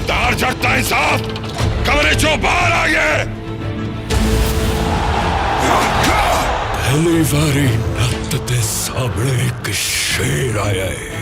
खबरदार जटता इंसाफ, कमरे चो बाहर आ गए। पहली बारी रक्त दे सामने एक शेर आया है।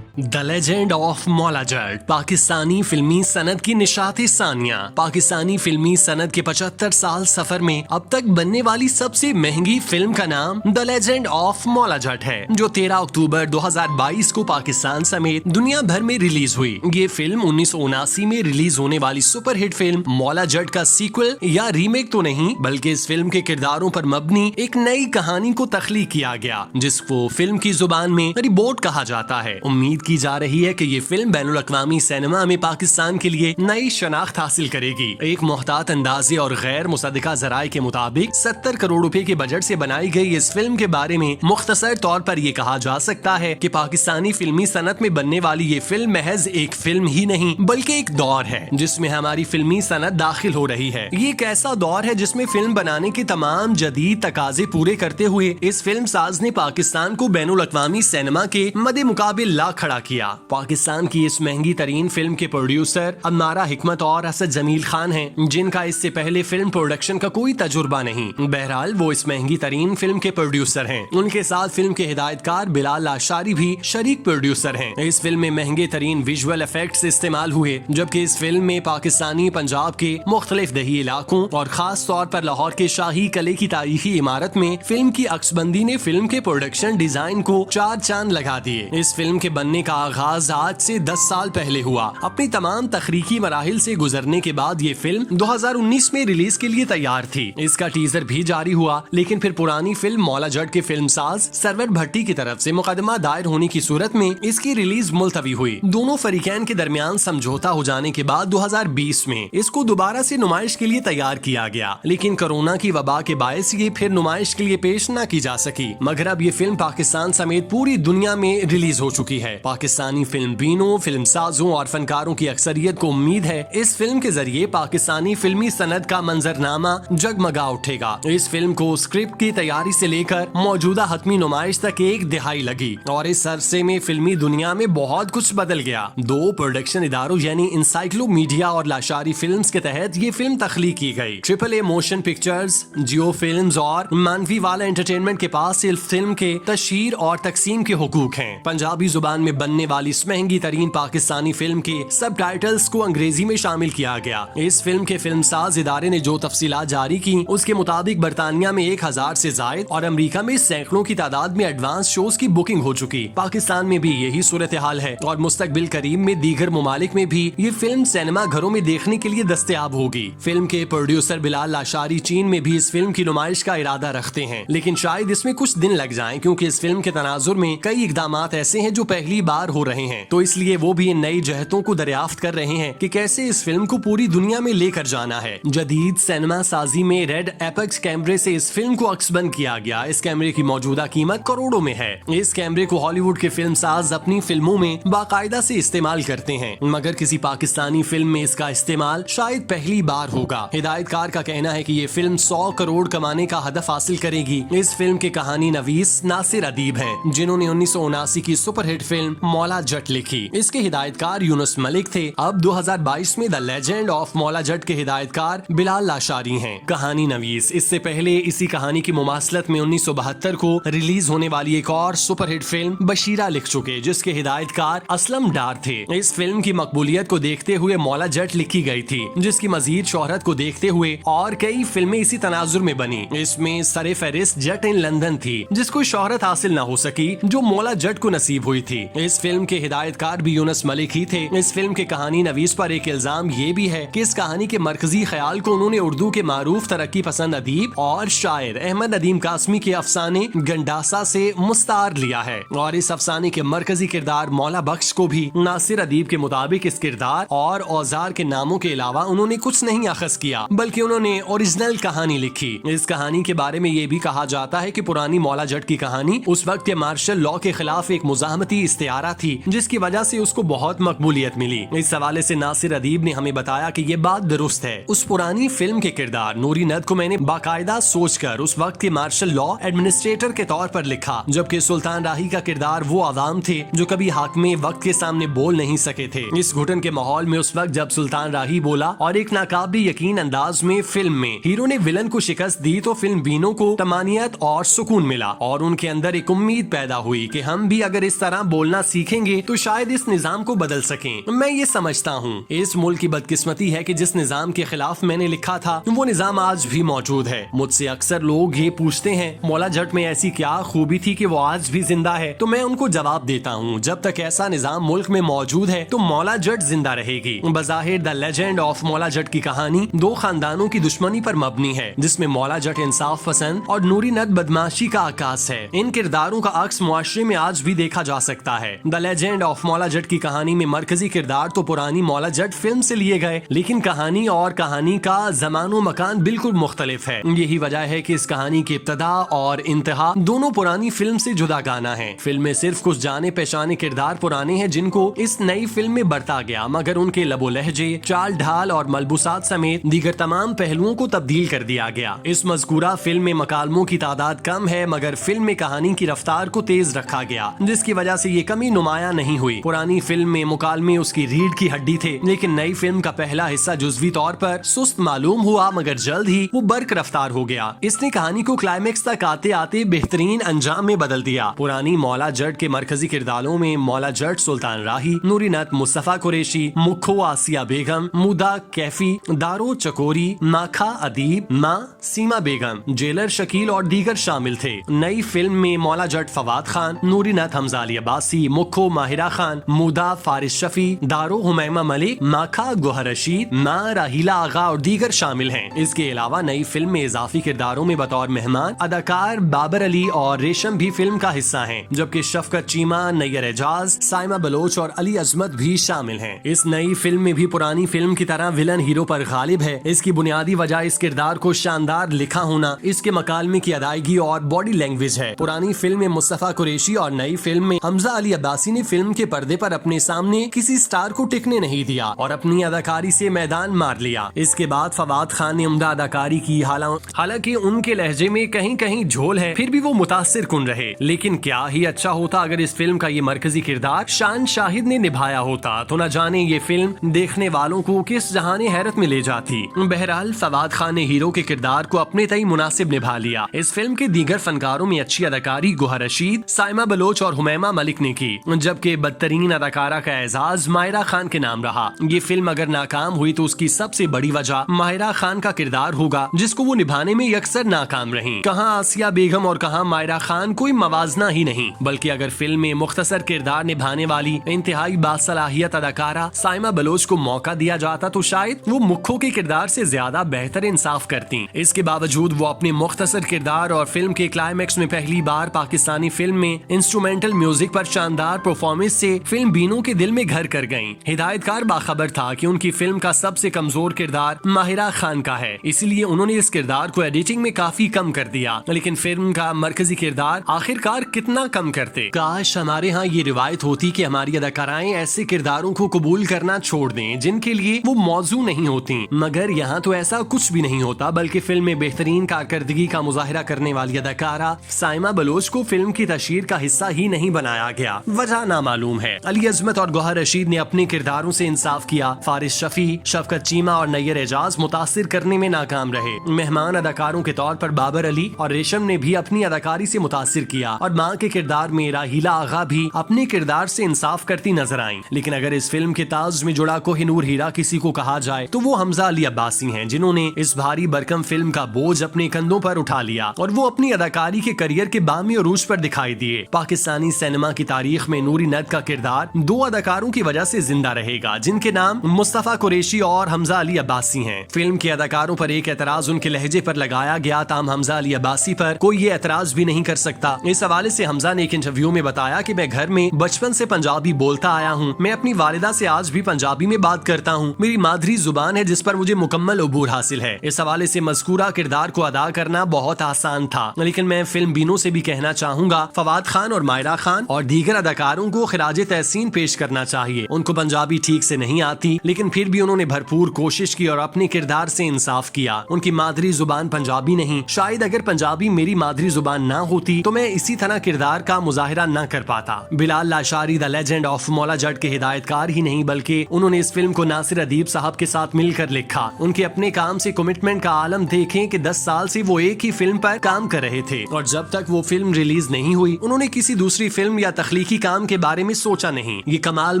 The legend of Maula Jatt Pakistani फिल्मी सनद की निशात सानिया। पाकिस्तानी फिल्मी सनद के 75 साल सफर में अब तक बनने वाली सबसे महंगी फिल्म का नाम the legend of Maula Jatt है, जो 13 अक्टूबर 2022 को पाकिस्तान समेत दुनिया भर में रिलीज हुई। ये फिल्म 1979 में रिलीज होने वाली सुपरहिट फिल्म मौला जट का सीक्वल या रीमेक तो नहीं, बल्कि इस फिल्म के किरदारों पर मबनी एक नई कहानी को तख्लीक किया गया, जिसको फिल्म की जुबान में रिपोर्ट कहा जाता है। उम्मीद की जा रही है कि ये फिल्म बैनुल अक़वामी सिनेमा में पाकिस्तान के लिए नई शनाख्त हासिल करेगी। एक मोहतात अंदाजे और गैर मुसद्दिका ज़राए के मुताबिक 70 करोड़ रुपए के बजट से बनाई गई इस फिल्म के बारे में मुख्तसर तौर पर ये कहा जा सकता है कि पाकिस्तानी फिल्मी सनत में बनने वाली ये फिल्म महज एक फिल्म ही नहीं बल्कि एक दौर है जिसमें हमारी फिल्मी सनत दाखिल हो रही है। ये एक ऐसा दौर है जिसमें फिल्म बनाने के तमाम जदीद तकाजे पूरे करते हुए इस फिल्म साज ने पाकिस्तान को बैनुल अक़वामी सिनेमा के मद्दे मुकाबिल ला खड़ा किया। पाकिस्तान की इस महंगी तरीन फिल्म के प्रोड्यूसर अमारा हिकमत और असद जमील खान हैं, जिनका इससे पहले फिल्म प्रोडक्शन का कोई तजुर्बा नहीं। बहरहाल वो इस महंगी तरीन फिल्म के प्रोड्यूसर हैं। उनके साथ फिल्म के हिदायतकार बिलाल लाशारी भी शरीक प्रोड्यूसर हैं। इस फिल्म में महंगे तरीन विजुअल इफेक्ट्स इस्तेमाल हुए, जबकि इस फिल्म में पाकिस्तानी पंजाब के मुख्तलिफ दही इलाकों और खास तौर पर लाहौर के शाही किले की तारीखी इमारत में फिल्म की अक्सबंदी ने फिल्म के प्रोडक्शन डिजाइन को 4 चांद लगा दिए। इस फिल्म के बनने का आगाज आज से 10 साल पहले हुआ। अपनी तमाम तखरीकी मराहिल से गुजरने के बाद ये फिल्म 2019 में रिलीज के लिए तैयार थी। इसका टीजर भी जारी हुआ, लेकिन फिर पुरानी फिल्म मौला जट के फिल्मसाज सरवर भट्टी की तरफ से मुकदमा दायर होने की सूरत में इसकी रिलीज मुलतवी हुई। दोनों फरीकैन के दरमियान समझौता हो जाने के बाद 2020 में इसको दोबारा से नुमाइश के लिए तैयार किया गया, लेकिन कोरोना की वबा के बायस ये फिर नुमाइश के लिए पेश न की जा सकी। मगर अब ये फिल्म पाकिस्तान समेत पूरी दुनिया में रिलीज हो चुकी है। पाकिस्तानी फिल्म बीनों, फिल्म साजों और फनकारों की अक्सरियत को उम्मीद है इस फिल्म के जरिए पाकिस्तानी फिल्मी सनद का मंजरनामा जगमगा उठेगा। इस फिल्म को स्क्रिप्ट की तैयारी से लेकर मौजूदा हतमी नुमाइश तक 1 दिहाई लगी और इस अरसे में फिल्मी दुनिया में बहुत कुछ बदल गया। 2 प्रोडक्शन इदारों यानी इंसाइक्लोमीडिया और लाशारी फिल्म्स के तहत ये फिल्म तख्लीक की गई। AAA मोशन पिक्चर्स, जियो फिल्म्स और मानवी वाला एंटरटेनमेंट के पास इस फिल्म के तशहीर और तकसीम के हुकूक हैं। पंजाबी जुबान में बनने वाली इस महंगी तरीन पाकिस्तानी फिल्म के सबटाइटल्स को अंग्रेजी में शामिल किया गया। इस फिल्म के फिल्मसाज इदारे ने जो तफसीलात जारी की, उसके मुताबिक बरतानिया में 1000 से जायद और अमेरिका में सैकड़ों की तादाद में एडवांस शोज की बुकिंग हो चुकी। पाकिस्तान में भी यही सूरत हाल है और मुस्तकबिल करीब में दीगर ममालिक में भी ये फिल्म सिनेमा घरों में देखने के लिए दस्तयाब होगी। फिल्म के प्रोड्यूसर बिलाल लाशारी चीन में भी इस फिल्म की नुमाइश का इरादा रखते हैं, लेकिन शायद इसमें कुछ दिन लग जाएं, क्योंकि इस फिल्म के तनाजुर में कई इकदामात ऐसे हैं जो पहली बार हो रहे हैं। तो इसलिए वो भी इन नई जहतों को दरियाफ्त कर रहे हैं कि कैसे इस फिल्म को पूरी दुनिया में लेकर जाना है। जदीद सिनेमा साजी में रेड एपेक्स कैमरे से इस फिल्म को अक्सबंद किया गया। इस कैमरे की मौजूदा कीमत करोड़ों में है। इस कैमरे को हॉलीवुड के फिल्मसाज अपनी फिल्मों में बाकायदा से इस्तेमाल करते हैं, मगर किसी पाकिस्तानी फिल्म में इसका इस्तेमाल शायद पहली बार होगा। हिदायतकार का कहना है कि ये फिल्म 100 करोड़ कमाने का हदफ हासिल करेगी। इस फिल्म के कहानी नवीस नासिर अदीब हैं, जिन्होंने 1979 की सुपरहिट फिल्म मौला जट लिखी। इसके हिदायतकार यूनुस मलिक थे। अब 2022 में the legend of Maula Jatt के हिदायतकार बिलाल लाशारी हैं। कहानी नवीस इससे पहले इसी कहानी की मुमासलत में 1972 को रिलीज होने वाली एक और सुपरहिट फिल्म बशीरा लिख चुके, जिसके हिदायतकार असलम डार थे। इस फिल्म की मकबूलियत को देखते हुए मौला जट लिखी गई थी, जिसकी मजीद शोहरत को देखते हुए और कई फिल्में इसी तनाजुर में बनी। इसमें सरे फहरिस्त जट इन लंदन थी, जिसको शोहरत हासिल न हो सकी जो मौला जट को नसीब हुई थी। इस फिल्म के हिदायतकार भी यूनुस मलिक ही थे। इस फिल्म के कहानी नवीस पर एक इल्जाम ये भी है कि इस कहानी के मरकजी ख्याल को उन्होंने उर्दू के मारूफ तरक्की पसंद अदीब और शायर अहमद नदीम कासमी के अफसाने गंडासा से मुस्तार लिया है, और इस अफसाने के मरकजी किरदार मौला बख्श को भी नासिर अदीब के मुताबिक इस किरदार और औजार के नामों के अलावा उन्होंने कुछ नहीं अखज़ किया, बल्कि उन्होंने ओरिजिनल कहानी लिखी। इस कहानी के बारे में ये भी कहा जाता है कि पुरानी मौला जट की कहानी उस वक्त के मार्शल लॉ के खिलाफ एक मुजाहमती इश्तिहार प्यारा थी, जिसकी वजह से उसको बहुत मकबूलियत मिली। इस हवाले से नासिर अदीब ने हमें बताया कि ये बात दुरुस्त है। उस पुरानी फिल्म के किरदार नूरी नद को मैंने बाकायदा सोचकर उस वक्त के मार्शल लॉ एडमिनिस्ट्रेटर के तौर पर लिखा, जबकि सुल्तान राही का किरदार वो आवाम थे जो कभी हाकिम वक्त के सामने बोल नहीं सके थे। इस घुटन के माहौल में उस वक्त जब सुल्तान राही बोला और एक नाकाबिल यकीन अंदाज में फिल्म में हीरो ने विलन को शिकस्त दी, तो फिल्म बीनों को तमानियत और सुकून मिला और उनके अंदर एक उम्मीद पैदा हुई कि हम भी अगर इस तरह बोलना सीखेंगे तो शायद इस निजाम को बदल सकें। मैं ये समझता हूँ इस मुल्क की बदकिस्मती है कि जिस निजाम के खिलाफ मैंने लिखा था वो निजाम आज भी मौजूद है। मुझसे अक्सर लोग ये पूछते हैं मौला जट में ऐसी क्या खूबी थी कि वो आज भी जिंदा है, तो मैं उनको जवाब देता हूँ जब तक ऐसा निजाम मुल्क में मौजूद है तो मौला जट जिंदा रहेगी। बज़ाहिर the legend of Maula Jatt की कहानी दो खानदानों की दुश्मनी पर मबनी है, जिसमें मौला जट इंसाफ पसंद और नूरी नद बदमाशी का आकाश है। इन किरदारों का अक्स मुआशरे में आज भी देखा जा सकता है। The legend of Maula Jatt की कहानी में मरकजी किरदार तो पुरानी मौला जट फिल्म से लिए गए, लेकिन कहानी और कहानी का जमानो मकान बिल्कुल मुख्तलिफ है। यही वजह है कि इस कहानी की इब्तदा और इंतहा दोनों पुरानी फिल्म से जुदा गाना है। फिल्म में सिर्फ कुछ जाने पहचाने किरदार पुराने हैं जिनको इस नई फिल्म में बरता गया, मगर उनके लबो लहजे, चाल ढाल और मलबूसात समेत दीगर तमाम पहलुओं को तब्दील कर दिया गया। इस मज़कूरा फिल्म में मकालमों की तादाद कम है, मगर फिल्म में कहानी की रफ्तार को तेज रखा गया, जिसकी वजह से ये कमी नुमाया नहीं हुई। पुरानी फिल्म में मुकालमे उसकी रीढ़ की हड्डी थे, लेकिन नई फिल्म का पहला हिस्सा जुज़वी तौर पर सुस्त मालूम हुआ, मगर जल्द ही वो बर्क रफ्तार हो गया। इसने कहानी को क्लाइमेक्स तक आते आते बेहतरीन अंजाम में बदल दिया। पुरानी मौला जट के मरकजी किरदारों में मौला जट सुल्तान राही, नूरी नद मुस्तफा कुरैशी, मुखो आसिया बेगम, मुदा कैफी, दारो चकोरी, माखा अदीब, माँ सीमा बेगम, जेलर शकील और दीगर शामिल थे। नई फिल्म में मौला जट फवाद खान, नूरी नद हमजा अली अब्बासी, मुखो माहिरा खान, मुदा फारिस शफी, दारो हुमैमा मलिक, माखा गोहर रशीद, माँ राहीला आगा और दीगर शामिल हैं। इसके अलावा नई फिल्म में इजाफी किरदारों में बतौर मेहमान अदाकार बाबर अली और रेशम भी फिल्म का हिस्सा हैं, जबकि शफकत चीमा, नैयर एजाज, साइमा बलोच और अली अजमत भी शामिल हैं। इस नई फिल्म में भी पुरानी फिल्म की तरह विलन हीरो पर गालिब है। इसकी बुनियादी वजह इस किरदार को शानदार लिखा होना, इसके मकालमे की अदायगी और बॉडी लैंग्वेज है। पुरानी फिल्म में मुस्तफा कुरैशी और नई फिल्म में हमजा अली अब्बासी ने फिल्म के पर्दे पर अपने सामने किसी स्टार को टिकने नहीं दिया और अपनी अदाकारी से मैदान मार लिया। इसके बाद फवाद खान ने उम्दा अदाकारी की, हालांकि उनके लहजे में कहीं कहीं झोल है, फिर भी वो मुतासिर कुन रहे। लेकिन क्या ही अच्छा होता अगर इस फिल्म का ये मरकजी किरदार शान शाहिद ने निभाया होता, तो न जाने ये फिल्म देखने वालों को किस जहाने हैरत में ले जाती। बहरहाल फवाद खान ने हीरो के किरदार को अपने तय मुनासिब निभा लिया। इस फिल्म के दीगर फनकारों में अच्छी अदाकारी गोहर रशीद, साइमा बलोच और हुमैमा मलिक ने की, जबकि बदतरीन अदाकारा का एजाज माहिरा खान के नाम रहा। ये फिल्म अगर नाकाम हुई तो उसकी सबसे बड़ी वजह माहिरा खान का किरदार होगा, जिसको वो निभाने में अक्सर नाकाम रही। कहाँ आसिया बेगम और कहाँ माहिरा खान कोई मवाजना ही नहीं, बल्कि अगर फिल्म में मुख्तसर किरदार निभाने वाली इंतहाई बासलाहियत अदाकारा साइमा बलोच को मौका दिया जाता तो शायद वो मुखो के किरदार से ज्यादा बेहतर इंसाफ करती। इसके बावजूद वो अपने मुख्तसर किरदार और फिल्म के क्लाइमेक्स में पहली बार पाकिस्तानी फिल्म में इंस्ट्रूमेंटल म्यूजिक पर शानदार परफॉर्मेंस से फिल्म बीनों के दिल में घर कर गयी। हिदायतकार बाखबर था कि उनकी फिल्म का सबसे कमजोर किरदार माहिरा खान का है, इसलिए उन्होंने इस किरदार को एडिटिंग में काफी कम कर दिया। लेकिन फिल्म का मरकजी किरदार आखिरकार कितना कम करते। काश हमारे यहाँ ये रिवायत होती कि हमारी अदाकाराएं ऐसे किरदारों को कबूल करना छोड़ दें जिनके लिए वो मौजू नहीं होती, मगर यहाँ तो ऐसा कुछ भी नहीं होता, बल्कि फिल्म में बेहतरीन कारकर्दगी का मुजाहिरा करने वाली अदाकारा साइमा बलोच को फिल्म की तशहीर का हिस्सा ही नहीं बनाया गया। वजह नामालूम है। अली अजमत और गोहर रशीद ने अपने किरदारों से इंसाफ किया। फारिस शफी, शफकत चीमा और नैयर एजाज मुतासिर करने में नाकाम रहे। मेहमान अदाकारों के तौर पर बाबर अली और रेशम ने भी अपनी अदाकारी से मुतासिर किया और माँ के किरदार में राहीला आगा भी अपने किरदार से इंसाफ करती नजर आईं। लेकिन अगर इस फिल्म के ताज में जुड़ा कोहिनूर हीरा किसी को कहा जाए तो वो हमजा अली अब्बासी हैं, जिन्होंने इस भारी भरकम फिल्म का बोझ अपने कंधों पर उठा लिया और वो अपनी अदाकारी के करियर के बामी अरूज पर दिखाई दिए। पाकिस्तानी सिनेमा की तारीख में नूरी नद का किरदार दो अदाकारों की वजह से जिंदा रहेगा, जिनके नाम मुस्तफा कुरैशी और हमजा अली अब्बासी हैं। फिल्म के अदाकारों पर एक एतराज उनके लहजे पर लगाया गया, ताम हमजा अली अब्बासी पर कोई ये एतराज भी नहीं कर सकता। इस हवाले से हमजा ने एक इंटरव्यू में बताया कि मैं घर में बचपन से पंजाबी बोलता आया हूँ। मैं अपनी वालिदा से आज भी पंजाबी में बात करता हूँ। मेरी मादरी जुबान है जिस पर मुझे मुकम्मल अबूर हासिल है। इस हवाले से मज़कूरा किरदार को अदा करना बहुत आसान था, लेकिन मैं फिल्म बीनों से भी कहना चाहूँगा, फवाद खान और माहिरा खान और दीगर अदाकारों को खिराज तहसीन पेश करना चाहिए। उनको पंजाबी ठीक से नहीं आती, लेकिन फिर भी उन्होंने भरपूर कोशिश की और अपने किरदार से इंसाफ किया। उनकी मादरी जुबान पंजाबी नहीं, शायद अगर पंजाबी मेरी मादरी जुबान ना होती तो मैं इसी तरह किरदार का मुजाहिरा न कर पाता। Bilal Lashari the legend of Maula Jatt के हिदायतकार ही नहीं बल्कि उन्होंने इस फिल्म को नासिर अदीब साहब के साथ मिलकर लिखा। उनके अपने काम से कमिटमेंट का आलम देखें कि 10 साल से वो एक ही फिल्म पर काम कर रहे थे और जब तक वो फिल्म रिलीज नहीं हुई उन्होंने किसी दूसरी फिल्म या तख्लीकी काम के बारे में सोचा नहीं। ये कमाल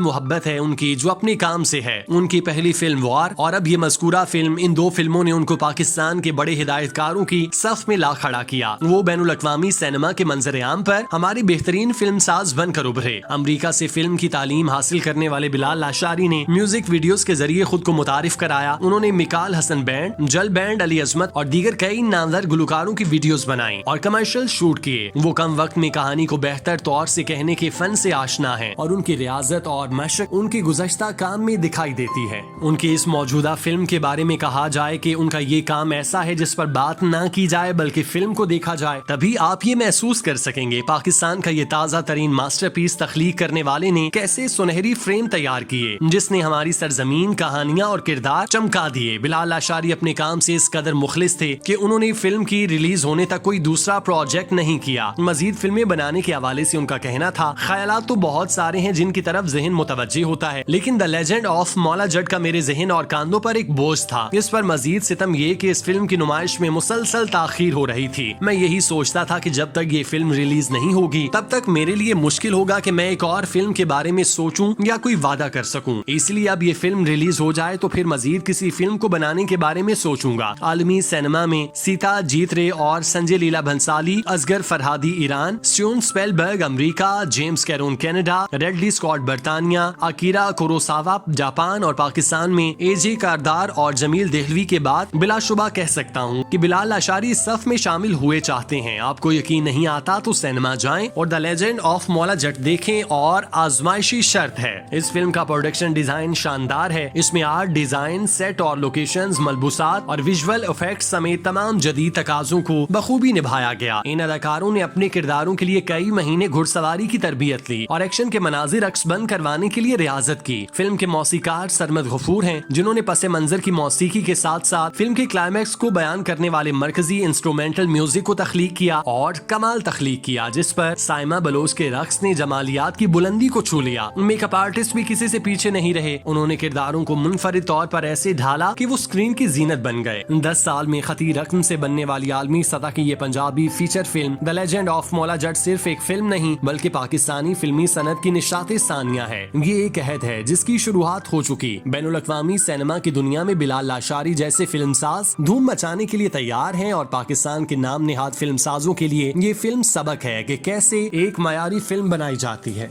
मोहब्बत है उनकी जो अपने काम से है। उनकी पहली फिल्म वॉर और अब ये मज़कूरा फिल्म, इन 2 फिल्मों ने उनको पाकिस्तान के बड़े हिदायतकारों की सफ में ला खड़ा किया। वो बैनुल अक़वामी सिनेमा के मंजर आम पर हमारे बेहतरीन फिल्म साज बनकर उभरे। अमरीका से फिल्म की तालीम हासिल करने वाले बिलाल लाशारी ने म्यूजिक वीडियोस के जरिए खुद को मुतारिफ कराया। उन्होंने मिकाल हसन बैंड, जल बैंड, अली अजमत और दीगर कई नामवर गुलकारों की वीडियोस बनाई और कमर्शियल शूट किए। वो कम वक्त में कहानी को बेहतर तौर से कहने के फन से आशना है और उनकी रियाजत और मशक उनके गुज़श्ता काम में दिखाई देती है। उनकी इस मौजूदा फिल्म के बारे में कहा जाए कि उनका ये काम ऐसा है जिस पर बात ना की जाए बल्कि फिल्म को देखा जाए, तभी आप ये महसूस कर सकेंगे पाकिस्तान का ये ताज़ा तरीन मास्टरपीस तख्लीक करने वाले ने कैसे सुनहरी फ्रेम तैयार किए जिसने हमारी सरजमीन, कहानियां और किरदार चमका दिए। बिलाल लाशारी अपने काम से इस कदर मुखलिस थे कि उन्होंने फिल्म की रिलीज होने तक कोई दूसरा प्रोजेक्ट नहीं किया। मजीद फिल्में बनाने के हवाले से उनका कहना था, ख्यालात तो बहुत सारे हैं जिनकी तरफ जहन मुतवज्जे होता है, लेकिन the legend of Maula Jatt का मेरे जहन और कांधों पर एक बोझ था। इस पर मजीद सितम ये कि इस फिल्म की नुमाइश में मुसलसल ताखीर हो रही थी। मैं यही सोचता था कि जब तक ये फिल्म रिलीज नहीं होगी तब तक मेरे लिए मुश्किल होगा कि मैं एक और फिल्म के बारे में सोचूं या कोई वादा कर सकूं। इसलिए अब ये फिल्म रिलीज हो जाए तो फिर मजीद किसी फिल्म को बनाने के बारे में सोचूंगा। आलमी सिनेमा में सीता जीत रे और Sanjay Leela Bhansali, Asghar Farhadi Iran, Steven Spielberg America, James Cameron Canada, Ridley Scott बरतानिया, अकीरा कुरोसावा जापान और पाकिस्तान में एजे कारदार और जमील देहलवी के बाद बिलाशुबा कह सकता हूँ कि बिलाल लाशारी सफ में शामिल हुए चाहते हैं। आपको यकीन नहीं आता तो सिनेमा जाएं और the legend of Maula Jatt देखें और आजमाइशी शर्त है। इस फिल्म का प्रोडक्शन डिजाइन शानदार है। इसमें आर्ट डिजाइन, सेट और लोकेशंस, मलबूसात और विजुअल इफेक्ट्स समेत तमाम जदीद तकाज़ों को बखूबी निभाया गया। इन अदाकारों ने अपने किरदारों के लिए कई महीने घुड़सवारी की तरबियत ली और एक्शन के मनाजिर अक्सबंद करवाने के लिए रियाजत की। फिल्म के मौसीकार सरमद गफूर हैं जिन्होंने पसे मंजर की मौसीकी के साथ साथ फिल्म के क्लाइमैक्स को बयान करने वाले मरकजी इंस्ट्रूमेंटल म्यूजिक को तख्लीक किया और कमाल तख्लीक किया जिस पर साइमा बलोच के रक्स ने जमालियात की बुलंदी को छू लिया। मेकअप आर्टिस्ट भी किसी से पीछे नहीं रहे। उन्होंने किरदारों को मुनफरिद तौर पर ऐसे ढाला कि वो स्क्रीन की जीनत बन गए। 10 साल में खती रकम से बनने वाली आलमी सतह की ये Punjabi feature film the legend of Maula Jatt सिर्फ एक फिल्म नहीं बल्कि पाकिस्तानी फिल्मी सनत की निशाते सानिया है। ये एक अहद है जिसकी शुरुआत हो चुकी। बैनुल अक़वामी सिनेमा की दुनिया में बिलाल लाशारी जैसे फिल्मसाज धूम मचाने के लिए तैयार हैं और पाकिस्तान के नाम निहाद फिल्मसाजों के लिए ये फिल्म सबक है कि कैसे एक मयारी फिल्म बनाई जाती है।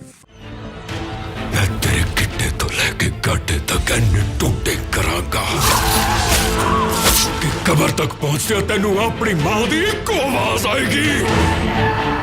मैं तेरे गिट्टे तो लेके गाटे तक एने टूटे करांगा कि कबर तक पहुंचते तेनू अपनी मां दी इक्को आवाज आएगी।